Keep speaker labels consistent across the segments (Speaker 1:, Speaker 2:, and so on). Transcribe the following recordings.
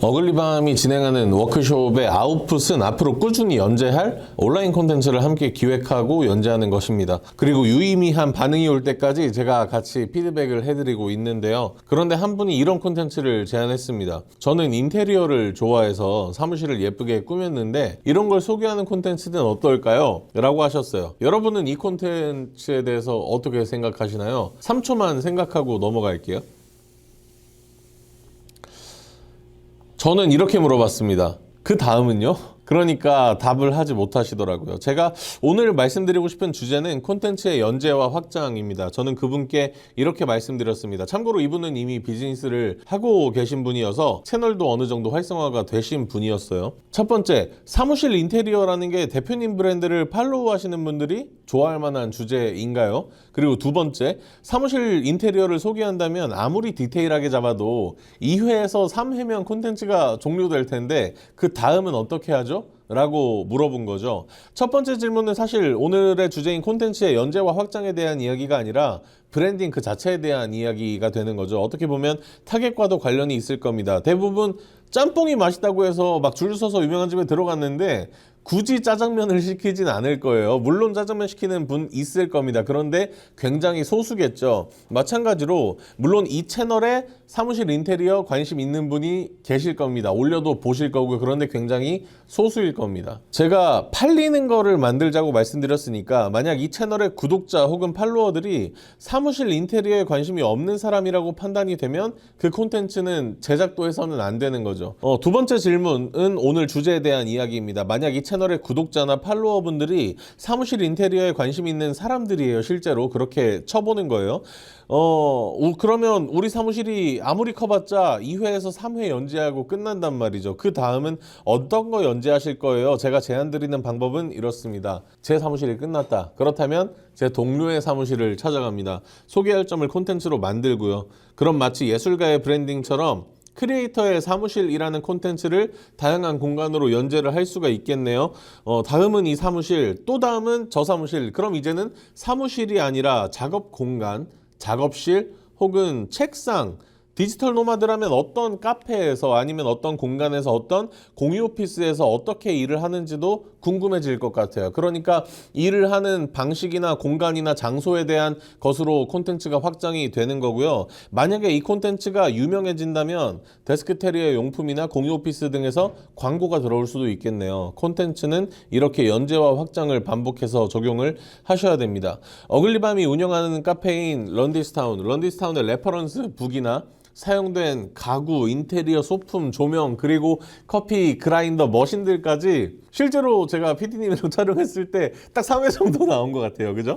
Speaker 1: 어글리밤이 진행하는 워크숍의 아웃풋은 앞으로 꾸준히 연재할 온라인 콘텐츠를 함께 기획하고 연재하는 것입니다. 그리고 유의미한 반응이 올 때까지 제가 같이 피드백을 해드리고 있는데요. 그런데 한 분이 이런 콘텐츠를 제안했습니다. 저는 인테리어를 좋아해서 사무실을 예쁘게 꾸몄는데 이런 걸 소개하는 콘텐츠는 어떨까요? 라고 하셨어요. 여러분은 이 콘텐츠에 대해서 어떻게 생각하시나요? 3초만 생각하고 넘어갈게요. 저는 이렇게 물어봤습니다. 그 다음은요? 그러니까 답을 하지 못하시더라고요. 제가 오늘 말씀드리고 싶은 주제는 콘텐츠의 연재와 확장입니다. 저는 그분께 이렇게 말씀드렸습니다. 참고로 이분은 이미 비즈니스를 하고 계신 분이어서 채널도 어느 정도 활성화가 되신 분이었어요. 첫 번째, 사무실 인테리어라는 게 대표님 브랜드를 팔로우 하시는 분들이 좋아할 만한 주제인가요? 그리고 두 번째, 사무실 인테리어를 소개한다면 아무리 디테일하게 잡아도 2회에서 3회면 콘텐츠가 종료될 텐데 그 다음은 어떻게 하죠? 라고 물어본 거죠. 첫 번째 질문은 사실 오늘의 주제인 콘텐츠의 연재와 확장에 대한 이야기가 아니라 브랜딩 그 자체에 대한 이야기가 되는 거죠. 어떻게 보면 타겟과도 관련이 있을 겁니다. 대부분 짬뽕이 맛있다고 해서 막 줄 서서 유명한 집에 들어갔는데 굳이 짜장면을 시키진 않을 거예요. 물론 짜장면 시키는 분 있을 겁니다. 그런데 굉장히 소수겠죠. 마찬가지로 물론 이 채널에 사무실 인테리어 관심 있는 분이 계실 겁니다. 올려도 보실 거고요. 그런데 굉장히 소수일 겁니다. 제가 팔리는 거를 만들자고 말씀드렸으니까 만약 이 채널의 구독자 혹은 팔로워들이 사무실 인테리어에 관심이 없는 사람이라고 판단이 되면 그 콘텐츠는 제작도에서는 안 되는 거죠. 두 번째 질문은 오늘 주제에 대한 이야기입니다. 만약 이 채널의 구독자나 팔로워분들이 사무실 인테리어에 관심 있는 사람들이에요. 실제로 그렇게 쳐보는 거예요. 그러면 우리 사무실이 아무리 커봤자 2회에서 3회 연재하고 끝난단 말이죠. 그 다음은 어떤 거 연재하실 거예요? 제가 제안드리는 방법은 이렇습니다. 제 사무실이 끝났다. 그렇다면 제 동료의 사무실을 찾아갑니다. 소개할 점을 콘텐츠로 만들고요. 그럼 마치 예술가의 브랜딩처럼 크리에이터의 사무실이라는 콘텐츠를 다양한 공간으로 연재를 할 수가 있겠네요. 다음은 이 사무실, 또 다음은 저 사무실. 그럼 이제는 사무실이 아니라 작업 공간, 작업실 혹은 책상, 디지털 노마드라면 어떤 카페에서 아니면 어떤 공간에서 어떤 공유 오피스에서 어떻게 일을 하는지도 궁금해질 것 같아요. 그러니까 일을 하는 방식이나 공간이나 장소에 대한 것으로 콘텐츠가 확장이 되는 거고요. 만약에 이 콘텐츠가 유명해진다면 데스크테리어 용품이나 공유 오피스 등에서 광고가 들어올 수도 있겠네요. 콘텐츠는 이렇게 연재와 확장을 반복해서 적용을 하셔야 됩니다. 어글리밤이 운영하는 카페인 런디스타운의 레퍼런스 북이나 사용된 가구, 인테리어, 소품, 조명, 그리고 커피 그라인더 머신들까지 실제로 제가 PD님이랑 촬영했을 때 딱 3회 정도 나온 것 같아요. 그죠?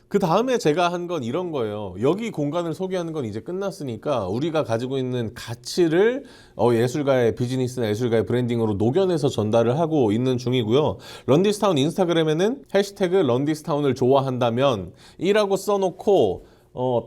Speaker 1: 그 다음에 제가 한 건 이런 거예요. 여기 공간을 소개하는 건 이제 끝났으니까 우리가 가지고 있는 가치를 예술가의 비즈니스나 예술가의 브랜딩으로 녹여내서 전달을 하고 있는 중이고요. 런디스타운 인스타그램에는 해시태그 런디스타운을 좋아한다면 이라고 써놓고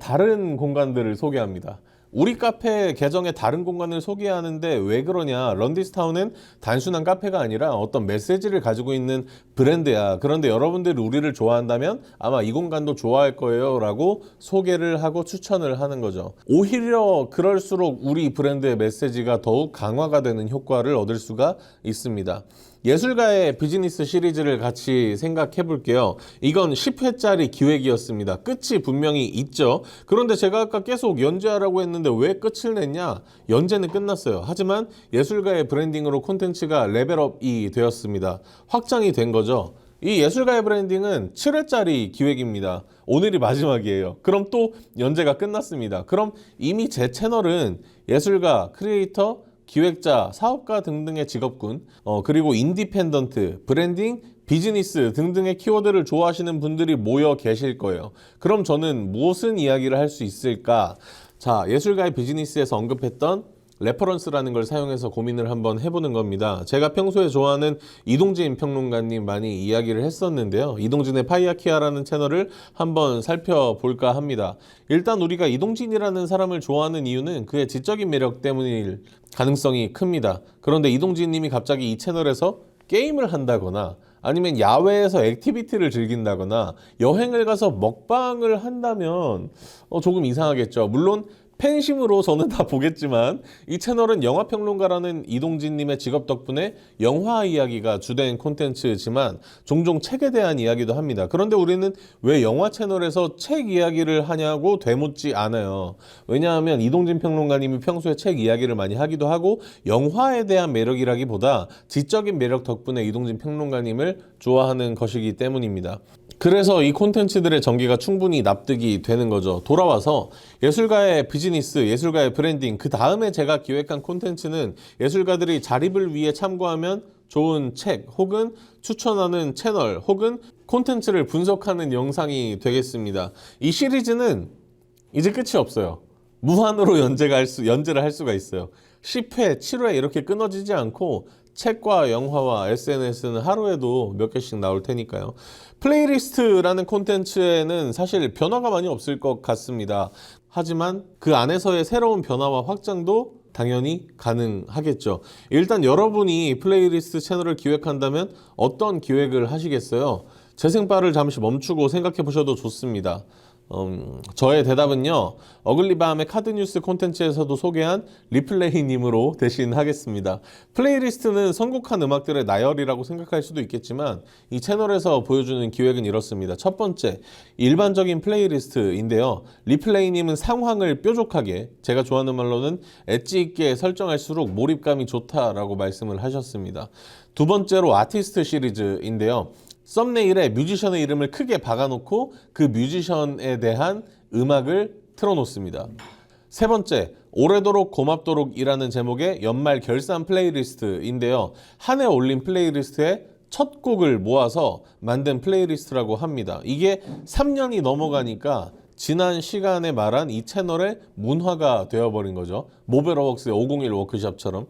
Speaker 1: 다른 공간들을 소개합니다. 우리 카페 계정의 다른 공간을 소개하는데 왜 그러냐? 런디스타운은 단순한 카페가 아니라 어떤 메시지를 가지고 있는 브랜드야. 그런데 여러분들이 우리를 좋아한다면 아마 이 공간도 좋아할 거예요 라고 소개를 하고 추천을 하는 거죠. 오히려 그럴수록 우리 브랜드의 메시지가 더욱 강화가 되는 효과를 얻을 수가 있습니다. 예술가의 비즈니스 시리즈를 같이 생각해 볼게요. 이건 10회짜리 기획이었습니다. 끝이 분명히 있죠. 그런데 제가 아까 계속 연재하라고 했는데 왜 끝을 냈냐? 연재는 끝났어요. 하지만 예술가의 브랜딩으로 콘텐츠가 레벨업이 되었습니다. 확장이 된 거죠. 이 예술가의 브랜딩은 7회짜리 기획입니다. 오늘이 마지막이에요. 그럼 또 연재가 끝났습니다. 그럼 이미 제 채널은 예술가, 크리에이터, 기획자, 사업가 등등의 직업군, 그리고 인디펜던트, 브랜딩, 비즈니스 등등의 키워드를 좋아하시는 분들이 모여 계실 거예요. 그럼 저는 무슨 이야기를 할 수 있을까? 자, 예술가의 비즈니스에서 언급했던 레퍼런스라는 걸 사용해서 고민을 한번 해보는 겁니다. 제가 평소에 좋아하는 이동진 평론가님 많이 이야기를 했었는데요. 이동진의 파이아키아라는 채널을 한번 살펴볼까 합니다. 일단 우리가 이동진이라는 사람을 좋아하는 이유는 그의 지적인 매력 때문일 가능성이 큽니다. 그런데 이동진님이 갑자기 이 채널에서 게임을 한다거나 아니면 야외에서 액티비티를 즐긴다거나 여행을 가서 먹방을 한다면 조금 이상하겠죠. 물론 팬심으로 저는 다 보겠지만 이 채널은 영화평론가라는 이동진님의 직업 덕분에 영화 이야기가 주된 콘텐츠지만 종종 책에 대한 이야기도 합니다. 그런데 우리는 왜 영화 채널에서 책 이야기를 하냐고 되묻지 않아요. 왜냐하면 이동진 평론가님이 평소에 책 이야기를 많이 하기도 하고 영화에 대한 매력이라기보다 지적인 매력 덕분에 이동진 평론가님을 좋아하는 것이기 때문입니다. 그래서 이 콘텐츠들의 전개가 충분히 납득이 되는 거죠. 돌아와서 예술가의 비즈니스, 예술가의 브랜딩, 그 다음에 제가 기획한 콘텐츠는 예술가들이 자립을 위해 참고하면 좋은 책 혹은 추천하는 채널 혹은 콘텐츠를 분석하는 영상이 되겠습니다. 이 시리즈는 이제 끝이 없어요. 무한으로 연재를 할 수가 있어요. 10회, 7회 이렇게 끊어지지 않고 책과 영화와 SNS는 하루에도 몇 개씩 나올 테니까요. 플레이리스트라는 콘텐츠에는 사실 변화가 많이 없을 것 같습니다. 하지만 그 안에서의 새로운 변화와 확장도 당연히 가능하겠죠. 일단 여러분이 플레이리스트 채널을 기획한다면 어떤 기획을 하시겠어요? 재생바를 잠시 멈추고 생각해 보셔도 좋습니다. 저의 대답은요, 어글리밤의 카드뉴스 콘텐츠에서도 소개한 리플레이님으로 대신 하겠습니다. 플레이리스트는 선곡한 음악들의 나열이라고 생각할 수도 있겠지만 이 채널에서 보여주는 기획은 이렇습니다. 첫 번째, 일반적인 플레이리스트인데요. 리플레이님은 상황을 뾰족하게, 제가 좋아하는 말로는 엣지 있게 설정할수록 몰입감이 좋다라고 말씀을 하셨습니다. 두 번째로 아티스트 시리즈인데요. 썸네일에 뮤지션의 이름을 크게 박아놓고 그 뮤지션에 대한 음악을 틀어놓습니다. 세 번째, 오래도록 고맙도록이라는 제목의 연말 결산 플레이리스트인데요. 한 해 올린 플레이리스트에 첫 곡을 모아서 만든 플레이리스트라고 합니다. 이게 3년이 넘어가니까 지난 시간에 말한 이 채널의 문화가 되어버린 거죠. 모베러웍스의 501 워크숍처럼.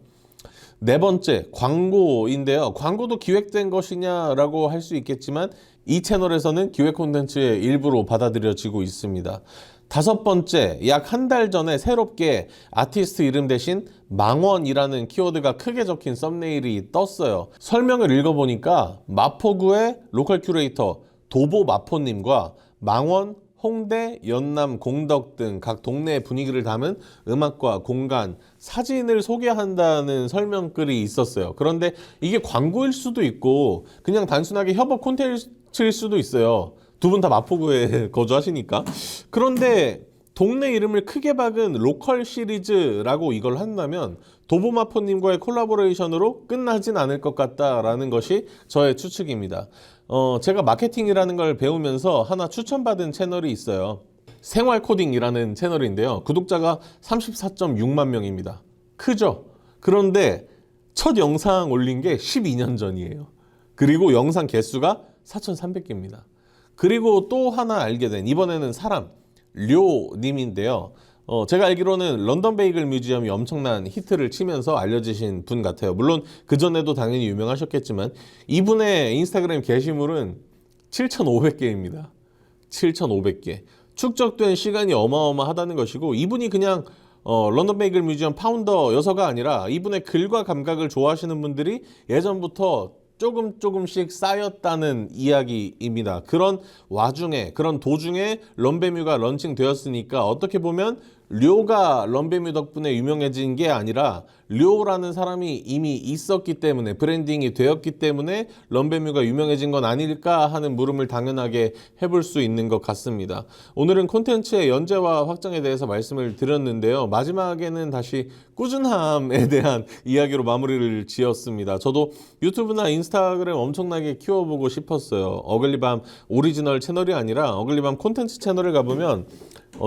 Speaker 1: 네 번째, 광고인데요. 광고도 기획된 것이냐라고 할 수 있겠지만 이 채널에서는 기획 콘텐츠의 일부로 받아들여지고 있습니다. 다섯 번째, 약 한 달 전에 새롭게 아티스트 이름 대신 망원이라는 키워드가 크게 적힌 썸네일이 떴어요. 설명을 읽어보니까 마포구의 로컬 큐레이터 도보 마포님과 망원, 홍대, 연남, 공덕 등 각 동네의 분위기를 담은 음악과 공간, 사진을 소개한다는 설명글이 있었어요. 그런데 이게 광고일 수도 있고 그냥 단순하게 협업 콘텐츠일 수도 있어요. 두 분 다 마포구에 거주하시니까. 그런데 동네 이름을 크게 박은 로컬 시리즈라고 이걸 한다면 도보마포님과의 콜라보레이션으로 끝나진 않을 것 같다라는 것이 저의 추측입니다. 제가 마케팅이라는 걸 배우면서 하나 추천받은 채널이 있어요. 생활코딩이라는 채널인데요. 구독자가 34.6만 명입니다. 크죠? 그런데 첫 영상 올린 게 12년 전이에요. 그리고 영상 개수가 4,300개입니다. 그리고 또 하나 알게 된 이번에는 사람 료님인데요. 제가 알기로는 런던 베이글 뮤지엄이 엄청난 히트를 치면서 알려지신 분 같아요. 물론 그전에도 당연히 유명하셨겠지만 이분의 인스타그램 게시물은 7,500개입니다. 7,500개. 축적된 시간이 어마어마하다는 것이고 이분이 그냥 런던 베이글 뮤지엄 파운더여서가 아니라 이분의 글과 감각을 좋아하시는 분들이 예전부터 조금씩 쌓였다는 이야기입니다. 그런 와중에, 그런 도중에 런베뮤가 런칭되었으니까 어떻게 보면 료가 런베뮤 덕분에 유명해진 게 아니라 료라는 사람이 이미 있었기 때문에 브랜딩이 되었기 때문에 런베뮤가 유명해진 건 아닐까 하는 물음을 당연하게 해볼 수 있는 것 같습니다. 오늘은 콘텐츠의 연재와 확장에 대해서 말씀을 드렸는데요. 마지막에는 다시 꾸준함에 대한 이야기로 마무리를 지었습니다. 저도 유튜브나 인스타그램 엄청나게 키워보고 싶었어요. 어글리밤 오리지널 채널이 아니라 어글리밤 콘텐츠 채널을 가보면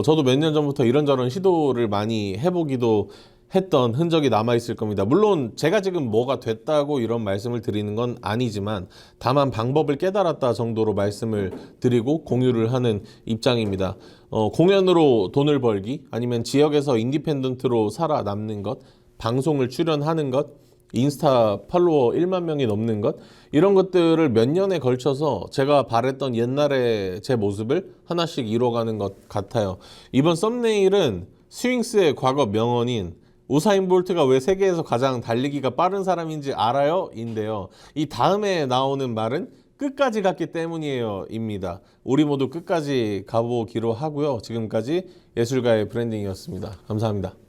Speaker 1: 저도 몇 년 전부터 이런저런 시도를 많이 해보기도 했던 흔적이 남아있을 겁니다. 물론 제가 지금 뭐가 됐다고 이런 말씀을 드리는 건 아니지만 다만 방법을 깨달았다 정도로 말씀을 드리고 공유를 하는 입장입니다. 공연으로 돈을 벌기 아니면 지역에서 인디펜던트로 살아남는 것, 방송을 출연하는 것, 인스타 팔로워 1만 명이 넘는 것 이런 것들을 몇 년에 걸쳐서 제가 바랬던 옛날의 제 모습을 하나씩 이뤄가는 것 같아요. 이번 썸네일은 스윙스의 과거 명언인 우사인 볼트가 왜 세계에서 가장 달리기가 빠른 사람인지 알아요? 인데요. 이 다음에 나오는 말은 끝까지 갔기 때문이에요 입니다. 우리 모두 끝까지 가보기로 하고요. 지금까지 예술가의 브랜딩이었습니다. 감사합니다.